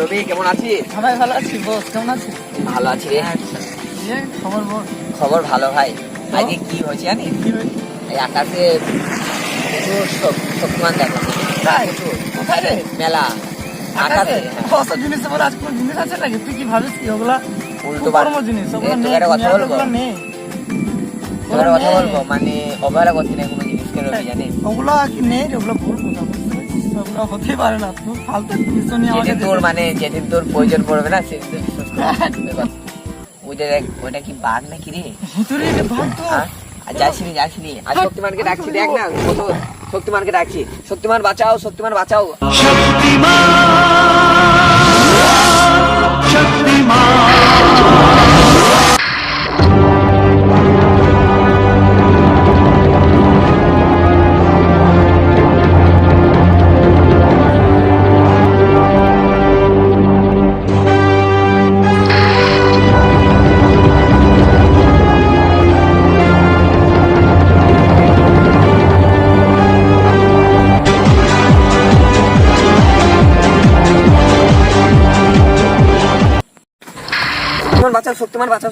রবি কেমন আছিস? সবাই ভালো আছি। বস কেমন আছিস? ভালো আছি রে। আচ্ছা, খবর বল। খবর ভালো ভাই। আজকে কি হয়েছে জানিস? এই আকাশে প্রচুর শক্তিমান দেখো। তাই? কোথায় রে? মেলা আকাশে। কত জিনিস বলে, আজ কোন জিনিস আছে নাকি? তুই কি ভাবিস কি ওগুলা উল্টো কর্ম জিনিস? ওগুলা নেই, কথা বলবো নেই। কথা বলবো মানে অবহেলা করছি না কোনো জিনিসকে রবি জানিস। ওগুলা কি নেই রে, ওগুলা ভুল কথা বলছিস। ওগুলা হতেই পারে না। তুই ফালতু কিছু নিয়ে আমাকে যেদিন তোর প্রয়োজন পড়বে না সেদিন তুই বিশ্বাস করবি। ওই যে দেখ ওইটা কি বাঘ নাকি রে? ভিতরে বাঘ তো। যাইছিনি আজ শক্তিমানকে ডাকছি, দেখ না কত শক্তিমানকে ডাকছি। শক্তিমান বাঁচাও, শক্তিমান বাঁচাও।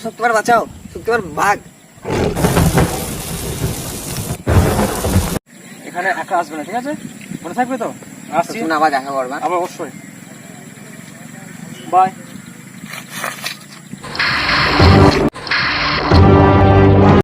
শক্তিমান বাঁচাও। শক্তিমান বাঘ এখানে একা আসবে না, ঠিক আছে? মনে থাকবে তো? আসছি, আবার দেখা করবা। আবার অবশ্যই। বাই।